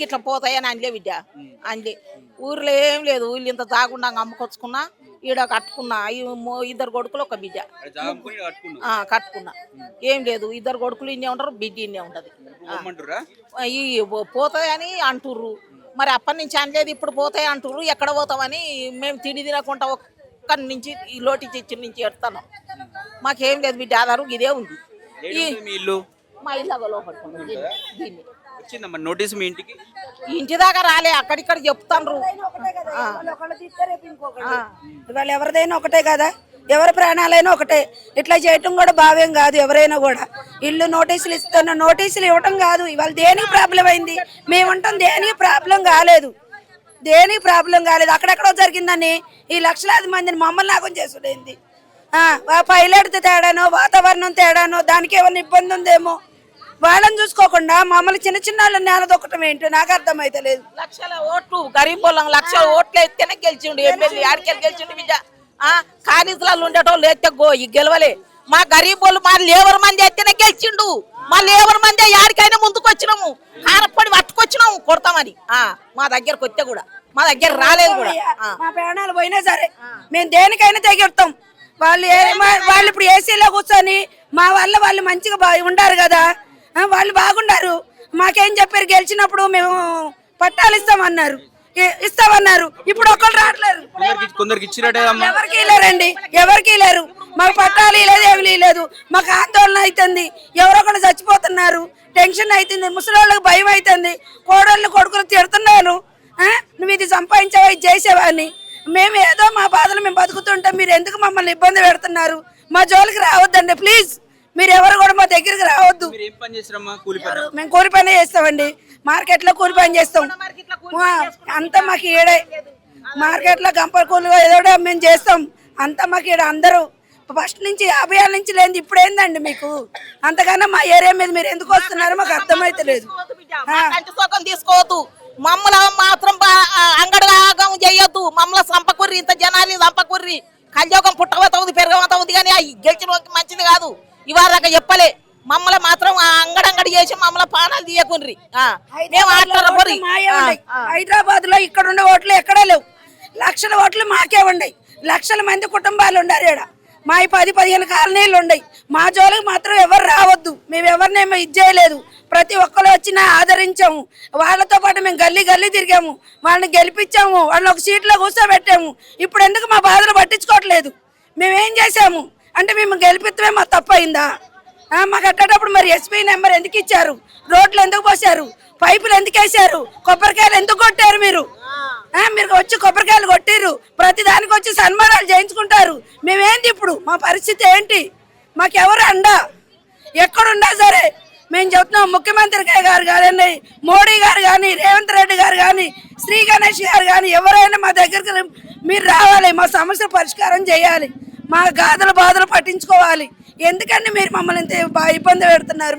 ఇట్లా పోతాయని అనలే బిడ్డ అనలే. ఊర్లో ఏం లేదు, ఊళ్ళు ఇంత తాగుండా అమ్ముకొచ్చుకున్నా, ఈడ కట్టుకున్నా. ఇద్దరు కొడుకులు ఒక బిడ్డ కట్టుకున్నా. ఏం లేదు, ఇద్దరు కొడుకులు ఇన్నే ఉంటారు, బిడ్డ ఇన్నే ఉంటది. ఈ పోతాయని అంటుర్రు, మరి అప్పటి నుంచి అనలేదు, ఇప్పుడు పోతాయి అంటుర్రు. ఎక్కడ పోతామని మేము తిండి తినకుండా ఒక్కడి నుంచి ఈ లోటి చిచ్చు నుంచి ఎడతాను. మాకేం లేదు బిడ్డ, ఆధారు ఇదే ఉంది. మా ఇల్లు లోపడుతుంది దీన్ని. నోటీస్ మీ ఇంటికి? ఇంటి దాకా రాలే, అక్కడిక్కడ చెప్తాండ్రు. ఇవాళ ఎవరిదైనా ఒకటే కదా, ఎవరి ప్రాణాలైనా ఒకటే. ఇట్లా చేయటం కూడా భావ్యం కాదు. ఎవరైనా కూడా ఇల్లు నోటీసులు ఇస్తున్న, నోటీసులు ఇవ్వటం కాదు. ఇవాళ దేనికి ప్రాబ్లం అయింది? మేము ఉంటాం, దేనికి ప్రాబ్లం కాలేదు, దేనికి ప్రాబ్లం కాలేదు. అక్కడెక్కడో జరిగిందని ఈ లక్షలాది మందిని మమ్మల్ని నాగం చేసుడైంది. పైలట్ తేడానో, వాతావరణం తేడానో, దానికి ఏమైనా ఇబ్బంది ఉందేమో. వాళ్ళని చూసుకోకుండా మమ్మల్ని చిన్న చిన్న వాళ్ళని నేలదొక్కటం ఏంటో నాకు అర్థమైతే లేదు. లక్షల ఓట్లు గరీబ్ వాళ్ళం, లక్షల ఓట్లు ఎత్తేనే గెలిచిండు ఎమ్మెల్యే. ఆడికెళ్ళి గెలిచిండు బిడ్డ. కాలేజీలలో ఉండేటోళ్ళు ఎత్తే గెలవలే. మా గరీబ్ వాళ్ళు మా లేబర్ మంది ఎత్తేనే గెలిచిండు. మా లేబర్ మంది యాడికైనా ముందుకు వచ్చినాము, కారపడి పట్టుకొచ్చినాము కొడతామని. మా దగ్గరకు వస్తే కూడా మా దగ్గర రాలేదు కూడా. మా ప్రాణాలు పోయినా సరే మేము దేనికైనా తెగిడతాం. వాళ్ళు ఇప్పుడు ఏసీలో కూర్చొని మా వల్ల వాళ్ళు మంచిగా ఉండారు కదా, వాళ్ళు బాగుండారు. మాకేం చెప్పారు? గెలిచినప్పుడు మేము పట్టాలు ఇస్తామన్నారు. ఇప్పుడు ఒకళ్ళు రావట్లేరు. ఎవరికి లేరండి, ఎవరికి లేరు. మాకు పట్టాలు లేదు, ఏమి లేదు. మాకు ఆందోళన అవుతుంది. ఎవరొకరు చచ్చిపోతున్నారు, టెన్షన్ అవుతుంది. ముసలి భయం అవుతుంది. కోడళ్ళు కొడుకులు తిడుతున్నారు, నువ్వు ఇది సంపాదించావా, ఇది చేసేవా అని. మేము ఏదో మా బాధలు మేము బతుకుతుంటాం, మీరు ఎందుకు మమ్మల్ని ఇబ్బంది పెడుతున్నారు? మా జోలికి రావద్దండి ప్లీజ్. మీరు ఎవరు కూడా మా దగ్గరికి రావద్దు. మేము కూలి పని చేస్తామండి, మార్కెట్ లో కూలి పని చేస్తాం. అంతా మాకు ఈడే మార్కెట్ లో గంపల కూలి ఏదో మేము చేస్తాం. అంతా మాకు ఈడ అందరూ ఫస్ట్ నుంచి 50 ఏళ్ళ నుంచి లేదు. ఇప్పుడు ఏందండి మీకు అంతకన్నా మా ఏరియా మీద మీరు ఎందుకు వస్తున్నారో మాకు అర్థమైతే లేదు. తీసుకోవద్దు, మమ్మల్ని మాత్రం అంగడిగా చేయొద్దు. మమ్మల్ని సంపకుర్రి, ఇంత జనాన్ని సంపకుర్రి. కళ్యోగం పుట్టవతవుది, పెరగవతవుది, కానీ గెలిచిన మంచిది కాదు. ఇవాళ దాకా చెప్పలే. మమ్మల్ని మాత్రం అంగడంగడి చేసి మమ్మల్ని పానాలు తీయకుండ్రి. హైదరాబాద్ లో ఇక్కడ ఉండే ఓట్లు ఎక్కడా లేవు. లక్షల ఓట్లు మాకే ఉన్నాయి. లక్షల మంది కుటుంబాలు ఉండారు ఇక్కడ. మా 10-15 కాలనీలు ఉన్నాయి. మా జోలికి మాత్రం ఎవరు రావద్దు. మేము ఎవరినేమో ఇది చేయలేదు. ప్రతి ఒక్కరు వచ్చినా ఆదరించాము. వాళ్ళతో పాటు మేము గల్లీ గల్లీ తిరిగాము, వాళ్ళని గెలిపించాము, వాళ్ళని ఒక సీట్లో కూర్చోబెట్టాము. ఇప్పుడు ఎందుకు మా బాధలు పట్టించుకోవట్లేదు? మేమేం చేసాము అంటే మేము గెలిపిస్తే మా తప్పయిందా? మాకు అట్టేటప్పుడు మరి ఎస్పీ నెంబర్ ఎందుకు ఇచ్చారు? రోడ్లు ఎందుకు పోసారు? పైపులు ఎందుకు వేసారు? కొబ్బరికాయలు ఎందుకు కొట్టారు? మీరు వచ్చి కొబ్బరికాయలు కొట్టిర్రు, ప్రతి దానికి వచ్చి సన్మానాలు చేయించుకుంటారు. మేమేంటి ఇప్పుడు? మా పరిస్థితి ఏంటి? మాకెవరు అండా? ఎక్కడున్నా సరే మేము చెప్తున్నాం. ముఖ్యమంత్రి గారు కానీ, మోడీ గారు కానీ, రేవంత్ రెడ్డి గారు కానీ, శ్రీ గణేష్ గారు కానీ, ఎవరైనా మా దగ్గరికి మీరు రావాలి. మా సమస్య పరిష్కారం చేయాలి. మా గాథలు బాధలు పట్టించుకోవాలి. ఎందుకంటే మీరు మమ్మల్ని ఇంత ఇబ్బంది పెడుతున్నారు.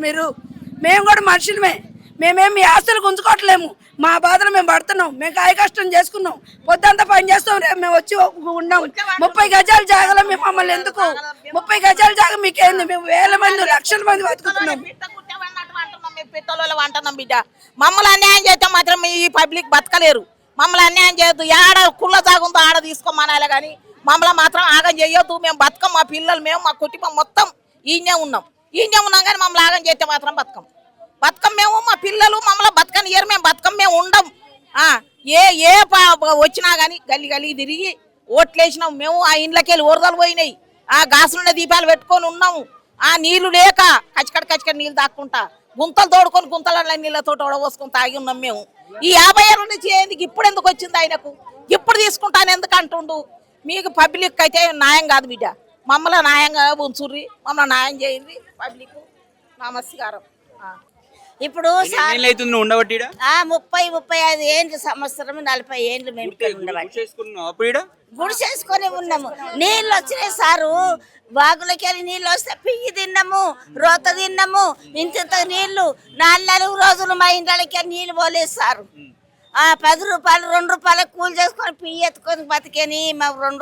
మేము కూడా మనుషులమే. మేమేం మీ ఆస్తులు గుంజుకోవట్లేము. మా బాధలు మేము పడుతున్నాం. మేము కాయ కష్టం చేసుకున్నాం, పొద్దంతా పని చేస్తాం. రేపు మేము వచ్చి ఉన్నాం. 30 గజాల జాగాలో మేము మమ్మల్ని ఎందుకు? 30 గజాల జాగా మీకేంది? మేము వేల మంది, లక్షల మంది బతుకుతున్నాం. అంటున్నాం బిడ్డ. మమ్మల్ని అన్యాయం చేస్తే మాత్రం ఈ పబ్లిక్ బతకలేరు. మమ్మల్ని అన్యాయం చేయొద్దు. ఆడ కుళ్ళ జాగుందో ఆడ తీసుకోమనాలే కానీ మమ్మల్ని మాత్రం ఆగం చేయొద్దు. మేము బతకం, మా పిల్లలు, మేము, మా కుటుంబం మొత్తం ఈయనే ఉన్నాం కానీ మమ్మల్ని ఆగం చేస్తే మాత్రం బతకం. మేము, మా పిల్లలు మమ్మల్ని బతకని ఇయర్. మేము బతకం, మేము ఉండం. ఏ వచ్చినా కానీ గల్లి గల్లి తిరిగి ఓట్లేసినాం. మేము ఆ ఇండ్లకి వెళ్ళి వరదలు పోయినాయి. గాసులున్న దీపాలు పెట్టుకొని ఉన్నాము. నీళ్లు లేక కచ్చకడ నీళ్ళు దాక్కుంటా గుంతలు తోడుకొని గుంతల నీళ్ళతో పోసుకొని తాగి ఉన్నాం. మేము ఈ 50 ఏళ్ళ నుంచి ఇప్పుడు ఎందుకు వచ్చింది ఆయనకు? ఇప్పుడు తీసుకుంటాను ఎందుకు అంటుండు? మీకు పబ్లిక్ అయితే న్యాయం కాదు బిడ్డ. మమ్మల్ని న్యాయంగా ఉంచుర్రి, మమ్మల్ని న్యాయం చేయండి పబ్లిక్. నమస్కారం. ఇప్పుడు 30-35 ఏండ్లు, సంవత్సరం 40 ఏండ్లు మేము గుడి చేసుకొని ఉన్నాము. నీళ్ళు వచ్చినాయి సారు, బాగులకి వెళ్ళి నీళ్ళు వస్తే పియ్యి తిన్నాము, రోత తిన్నాము. ఇంత నీళ్లు 4 రోజులు మా ఇంట్లోకి నీళ్ళు పోలేదు సారు. 10 రూపాయలు 2 రూపాయలు కూలి చేసుకొని పియ్యి ఎత్తుకొని బతికేని. మాకు 2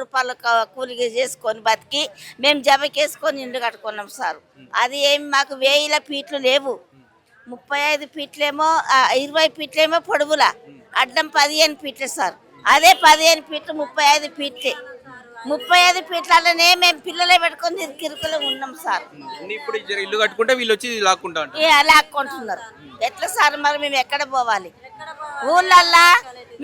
రూపాయలు కూలి చేసుకొని బతికి మేము జబకేసుకొని ఇల్లు కట్టుకున్నాం సార్. అది ఏమి మాకు 1000 ఫీట్లు లేవు. 35 ఫీట్లేమో 20 ఫీట్లేమో పొడవుల అడ్డం 15 ఫీట్లు సార్. అదే 15 ఫీట్లు 35 ఫీట్లే. 35 ఫీట్లలోనే మేము పిల్లలే పెట్టుకొని కిరుకులు ఉన్నాం సార్. ఇప్పుడు ఇల్లు కట్టుకుంటే వీళ్ళు వచ్చి లాక్కుంటా ఉంటారు. ఏ లాక్కుంటున్నారు. ఎట్లా సార్ మరి మేము ఎక్కడ పోవాలి? ఊళ్ళల్లా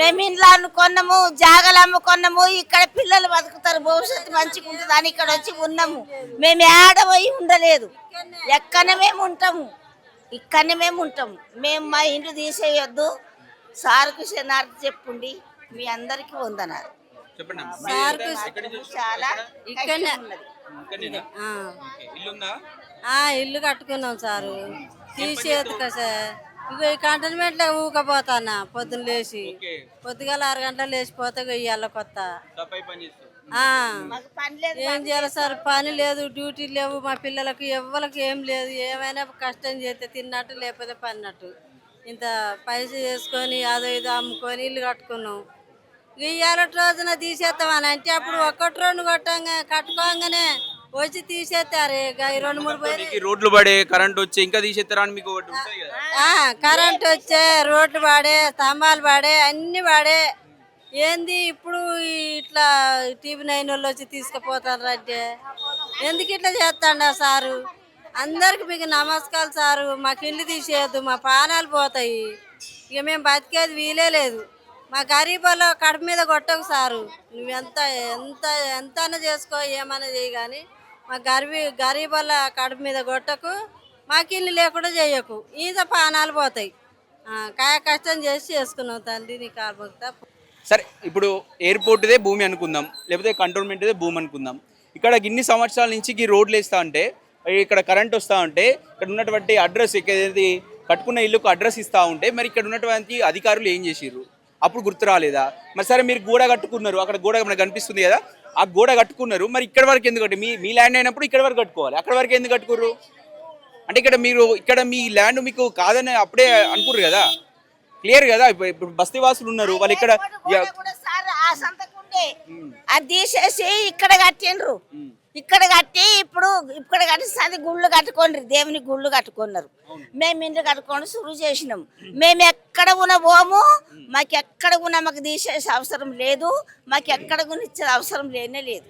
మేము ఇండ్లు అనుకున్నాము, జాగలు అమ్ముకున్నాము. ఇక్కడ పిల్లలు బతుకుతారు, భవిష్యత్తు మంచిగా ఉంటుంది అని ఇక్కడ వచ్చి ఉన్నాము. మేము ఏడపోయి ఉండలేదు, ఎక్కడనే మేము ఉంటాము, ఇక్కడనే మేము ఉంటాము. మేము మా ఇంటి తీసేయొద్దు. సార్కు శనార్థి చెప్పుండి. మీ అందరికీ వందనాలు. చెప్పండి అమ్మా. సార్కు ఎక్కడి నుంచి వచ్చారు? చాలా ఇక్కడనే ఇక్కడనేనా? ఆ. ఓకే. ఇల్లుందా? ఇల్లు కట్టుకున్నాం సారు. తీసేది కదా ఇక ఈ కంటైన్మెంట్లో ఊకపోతానా పొద్దున్న లేచి ఓకే. పొద్దుగాల 6 గంటలు లేచిపోతే ఇయ్యాల కొత్త సఫాయి పని చేస్తారు. ఆ. మాకు పని లేదు. ఏం చేయాలి సార్? పని లేదు, డ్యూటీ లేవు, మా పిల్లలకు ఎవ్వరికి ఏం లేదు. ఏమైనా కష్టం చేస్తే తిన్నట్టు లేకపోతే పన్నట్టు. ఇంత పైస చేసుకొని అదో ఇదో అమ్ముకొని ఇల్లు కట్టుకున్నాం. ఇయ్యాల రోజున తీసేస్తామని అంటే అప్పుడు ఒక్కటి రెండు కట్టుకోగానే వచ్చి తీసేస్తారు. ఇక ఈ 2-3 పోయి మీకు రోడ్లు పడే కరెంట్ వచ్చి ఇంకా తీసేస్తారా అని మీకు ఒకటి ఉంటాయి కదా. కరెంట్ వచ్చే, రోడ్లు పాడే, స్తంభాలు పాడే, అన్ని పాడే. ఏంది ఇప్పుడు ఇట్లా TV9 వాళ్ళు వచ్చి తీసుకుపోతారు అంటే ఎందుకు ఇట్లా చేస్తాడా సారు? అందరికి మీకు నమస్కారం సారు. మాకు ఇల్లు తీసేయద్దు, మా ప్రాణాలు పోతాయి. ఇక మేము బతికేది వీలే లేదు. మా గరీబులో కడుపు మీద కొట్టకు సారు. నువ్వు ఎంత ఎంత ఎంతైనా చేసుకో, ఏమైనా చేయి, కానీ మా గరీబుల కడుపు మీద కొట్టకు, మాకు ఇల్లు లేకుండా చేయకు. ఈత ప్రాణాలు పోతాయి. కాయ కష్టం చేసి చేసుకున్నావు తండ్రి, నీ కాలుతా. సరే, ఇప్పుడు ఎయిర్పోర్ట్దే భూమి అనుకుందాం, లేకపోతే కంటోన్మెంట్దే భూమి అనుకుందాం. ఇక్కడ ఇన్ని సంవత్సరాల నుంచి ఈ రోడ్లు వేస్తా ఉంటే, ఇక్కడ కరెంట్ వస్తూ ఉంటే, ఇక్కడ ఉన్నటువంటి అడ్రస్ ఏది కట్టుకున్న ఇల్లుకు అడ్రస్ ఇస్తూ ఉంటే, మరి ఇక్కడ ఉన్నటువంటి అధికారులు ఏం చేసిర్రు? అప్పుడు గుర్తు రాలేదా? మరి సరే, మీరు గోడ కట్టుకున్నారు, అక్కడ గోడ మనకు కనిపిస్తుంది కదా, ఆ గోడ కట్టుకున్నారు. మరి ఇక్కడ వరకు ఎందుకు కట్టి మీ ల్యాండ్ అయినప్పుడు ఇక్కడ వరకు కట్టుకోవాలి, అక్కడ వరకు ఎందుకు కట్టుకుర్రు? అంటే ఇక్కడ మీ ల్యాండ్ మీకు కాదని అప్పుడే అనుకుర్రు కదా, క్లియర్ కదా. ఇప్పుడు బస్తీ వాసులు ఉన్నారు, వాళ్ళు ఇక్కడ కూడా సార్ ఆ సంతకుండే అది తీసేసి ఇక్కడ కట్టిండ్రు. ఇక్కడ కట్టి ఇక్కడ కట్టి గుళ్ళు కట్టుకోండి, దేవుని గుళ్ళు కట్టుకున్నారు. మేము ఇండ్లు కట్టుకొని శురు చేసినాం. మేము ఎక్కడ ఉన్న పోము, మాకు ఎక్కడ ఉన్న మాకు తీసేసే అవసరం లేదు, మాకు ఎక్కడ కూడా ఇచ్చే అవసరం లేనే లేదు.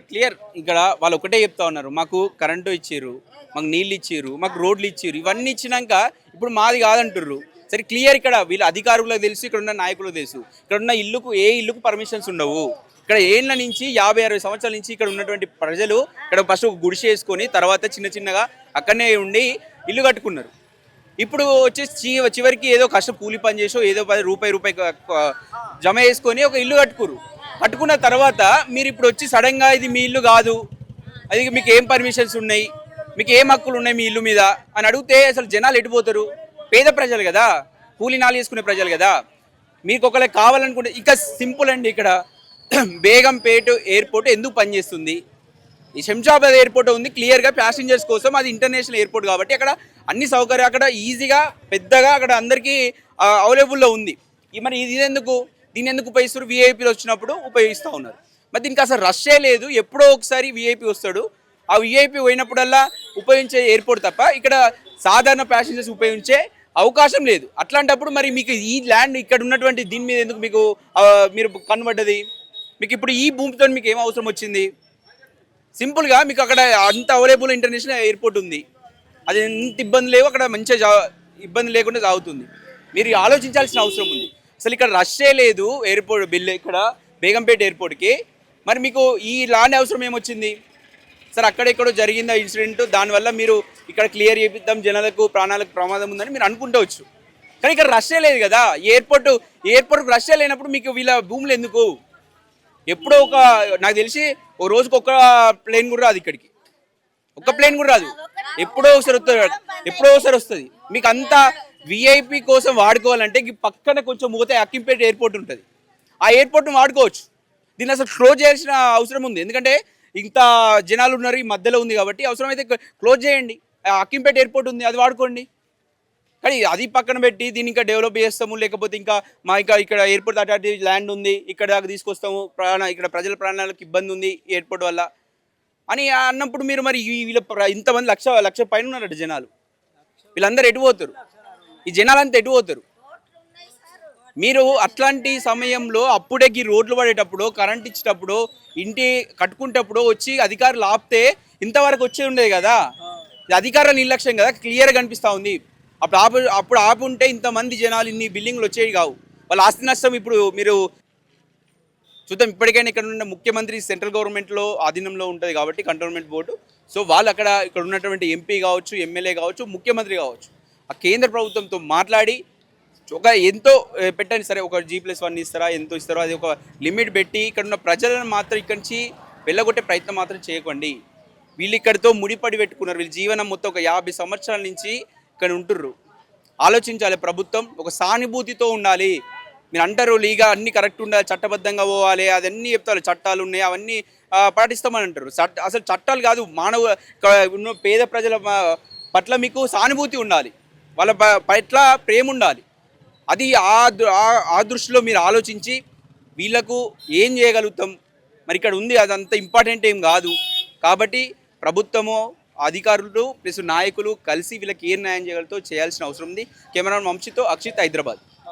క్లియర్. ఇక్కడ వాళ్ళు ఒకటే చెప్తా ఉన్నారు, మాకు కరెంటు ఇచ్చిర్రు, మాకు నీళ్ళు ఇచ్చిర్రు, మాకు రోడ్లు ఇచ్చిర్రు. ఇవన్నీ ఇచ్చినాక ఇప్పుడు మాది కాదంటుర్రు. సరే, క్లియర్. ఇక్కడ వీళ్ళ అధికారులకు తెలుసు, ఇక్కడ ఉన్న నాయకులకు తెలుసు. ఇక్కడ ఉన్న ఏ ఇల్లుకు పర్మిషన్స్ ఉండవు. ఇక్కడ ఏళ్ళ నుంచి 50-60 సంవత్సరాల నుంచి ఇక్కడ ఉన్నటువంటి ప్రజలు ఇక్కడ ఫస్ట్ గుడిసె వేసుకొని తర్వాత చిన్నగా అక్కడనే ఉండి ఇల్లు కట్టుకున్నారు. ఇప్పుడు వచ్చేసి చివరికి ఏదో కష్టం కూలి పని చేసో ఏదో రూపాయి జమ చేసుకొని ఒక ఇల్లు కట్టుకున్న తర్వాత మీరు ఇప్పుడు వచ్చి సడన్గా ఇది మీ ఇల్లు కాదు, అది మీకు ఏం పర్మిషన్స్ ఉన్నాయి, మీకు ఏం హక్కులు ఉన్నాయి మీ ఇల్లు మీద అని అడిగితే అసలు జనాలు ఎటుపోతారు? పేద ప్రజలు కదా, కూలి నాలు చేసుకునే ప్రజలు కదా. మీకు ఒకళ్ళకి కావాలనుకుంటే ఇంకా సింపుల్ అండి. ఇక్కడ బేగంపేట ఎయిర్పోర్ట్ ఎందుకు పనిచేస్తుంది? ఈ శంషాబాద్ ఎయిర్పోర్ట్ ఉంది క్లియర్గా ప్యాసింజర్స్ కోసం, అది ఇంటర్నేషనల్ ఎయిర్పోర్ట్ కాబట్టి అక్కడ అన్ని సౌకర్యాలు అక్కడ ఈజీగా పెద్దగా అక్కడ అందరికీ అవైలబుల్లో ఉంది. మరి ఇది దీన్ని ఎందుకు ఉపయోగిస్తారు? విఐపీలు వచ్చినప్పుడు ఉపయోగిస్తూ ఉన్నారు. మరి దీనికి అసలు రష్యే లేదు. ఎప్పుడో ఒకసారి విఐపీ వస్తాడు, ఆ విఐపీ పోయినప్పుడల్లా ఉపయోగించే ఎయిర్పోర్ట్ తప్ప ఇక్కడ సాధారణ ప్యాసింజర్స్ ఉపయోగించే అవకాశం లేదు. అట్లాంటప్పుడు మరి మీకు ఈ ల్యాండ్ ఇక్కడ ఉన్నటువంటి దీని మీద ఎందుకు మీరు కనబడ్డది? మీకు ఇప్పుడు ఈ భూమితో మీకు ఏం అవసరం వచ్చింది? సింపుల్గా మీకు అక్కడ అంత అవైలబుల్ ఇంటర్నేషనల్ ఎయిర్పోర్ట్ ఉంది, అది ఎంత ఇబ్బంది లేవు, అక్కడ మంచిగా ఇబ్బంది లేకుండా సాగుతుంది. మీరు ఆలోచించాల్సిన అవసరం ఉంది. అసలు ఇక్కడ రష్యే లేదు ఎయిర్పోర్ట్ బిల్ ఇక్కడ బేగంపేట ఎయిర్పోర్ట్కి. మరి మీకు ఈ ల్యాండ్ అవసరం ఏమొచ్చింది? సరే, అక్కడెక్కడో జరిగింది ఆ ఇన్సిడెంట్, దానివల్ల మీరు ఇక్కడ క్లియర్ చేపిద్దాం, జనాలకు ప్రాణాలకు ప్రమాదం ఉందని మీరు అనుకుంటవచ్చు. కానీ ఇక్కడ రష్యే లేదు కదా, ఎయిర్పోర్ట్ రష్యా లేనప్పుడు మీకు వీళ్ళ భూములు ఎందుకు? ఎప్పుడో నాకు తెలిసి ఓ రోజుకి ఒక్క ప్లేన్ కూడా రాదు ఇక్కడికి, ఒక్క ప్లేన్ కూడా రాదు. ఎప్పుడో ఒకసారి వస్తుంది. మీకు అంతా విఐపి కోసం వాడుకోవాలంటే పక్కన కొంచెం పోతే అక్కింపేట ఎయిర్పోర్ట్ ఉంటుంది, ఆ ఎయిర్పోర్ట్ని వాడుకోవచ్చు. దీన్ని అసలు క్లోజ్ చేయాల్సిన అవసరం ఉంది, ఎందుకంటే ఇంత జనాలు ఉన్నారు, ఈ మధ్యలో ఉంది కాబట్టి. అవసరమైతే క్లోజ్ చేయండి. అక్కింపేట ఎయిర్పోర్ట్ ఉంది, అది వాడుకోండి. కానీ అది పక్కన పెట్టి దీన్ని ఇంకా డెవలప్ చేస్తాము, లేకపోతే ఇంకా ఇక్కడ ఎయిర్పోర్ట్ అథారిటీ ల్యాండ్ ఉంది, ఇక్కడ దాకా తీసుకొస్తాము, ఇక్కడ ప్రజల ప్రాణాలకు ఇబ్బంది ఉంది ఎయిర్పోర్ట్ వల్ల అని అన్నప్పుడు మీరు మరి వీళ్ళ ఇంతమంది లక్ష పైన ఉన్నారట జనాలు. వీళ్ళందరూ ఎటు పోతారు? ఈ జనాలంతా ఎటు పోతారు? మీరు అట్లాంటి సమయంలో అప్పుడే ఈ రోడ్లు పడేటప్పుడు, కరెంట్ ఇచ్చేటప్పుడు, ఇంటి కట్టుకుంటప్పుడు వచ్చి అధికారులు ఆపితే ఇంతవరకు వచ్చే ఉండేది కదా. ఇది అధికారుల నిర్లక్ష్యం కదా, క్లియర్గా కనిపిస్తూ ఉంది. అప్పుడు ఆపుంటే ఇంతమంది జనాలు ఇన్ని బిల్డింగ్లు వచ్చేవి కావు. వాళ్ళ ఆస్తి నష్టం ఇప్పుడు మీరు చూద్దాం. ఇప్పటికైనా ఇక్కడ ఉన్న ముఖ్యమంత్రి సెంట్రల్ గవర్నమెంట్లో ఆధీనంలో ఉంటుంది కాబట్టి కంటోన్మెంట్ బోర్డు. సో వాళ్ళు ఇక్కడ ఉన్నటువంటి ఎంపీ కావచ్చు, ఎమ్మెల్యే కావచ్చు, ముఖ్యమంత్రి కావచ్చు, ఆ కేంద్ర ప్రభుత్వంతో మాట్లాడి ఒక ఎంతో పెట్టండి సరే, ఒక G+1 ఇస్తారా, ఎంతో ఇస్తారో అది ఒక లిమిట్ పెట్టి ఇక్కడ ఉన్న ప్రజలను మాత్రం ఇక్కడి నుంచి వెళ్ళగొట్టే ప్రయత్నం మాత్రం చేయకండి. వీళ్ళు ఇక్కడితో ముడిపడి పెట్టుకున్నారు. వీళ్ళ జీవనం మొత్తం ఒక 50 సంవత్సరాల నుంచి ఇక్కడ ఉంటుర్రు. ఆలోచించాలి ప్రభుత్వం, ఒక సానుభూతితో ఉండాలి. మీరు అంటారు లీగా అన్నీ కరెక్ట్ ఉండాలి, చట్టబద్ధంగా పోవాలి, అదన్నీ చెప్తారు, చట్టాలు ఉన్నాయి అవన్నీ పాటిస్తామని అంటారు. అసలు చట్టాలు కాదు, ఉన్న పేద ప్రజల పట్ల మీకు సానుభూతి ఉండాలి, వాళ్ళ పట్ల ప్రేమ ఉండాలి. అది ఆ దృష్టిలో మీరు ఆలోచించి వీళ్ళకు ఏం చేయగలుగుతాం మరి ఇక్కడ ఉంది, అదంత ఇంపార్టెంట్ ఏం కాదు. కాబట్టి ప్రభుత్వము, అధికారులు ప్లస్ నాయకులు కలిసి వీళ్ళకి ఏం న్యాయం చేయగలుగుతో చేయాల్సిన అవసరం ఉంది. కెమెరామెన్ వంశీతో అక్షిత్, హైదరాబాద్.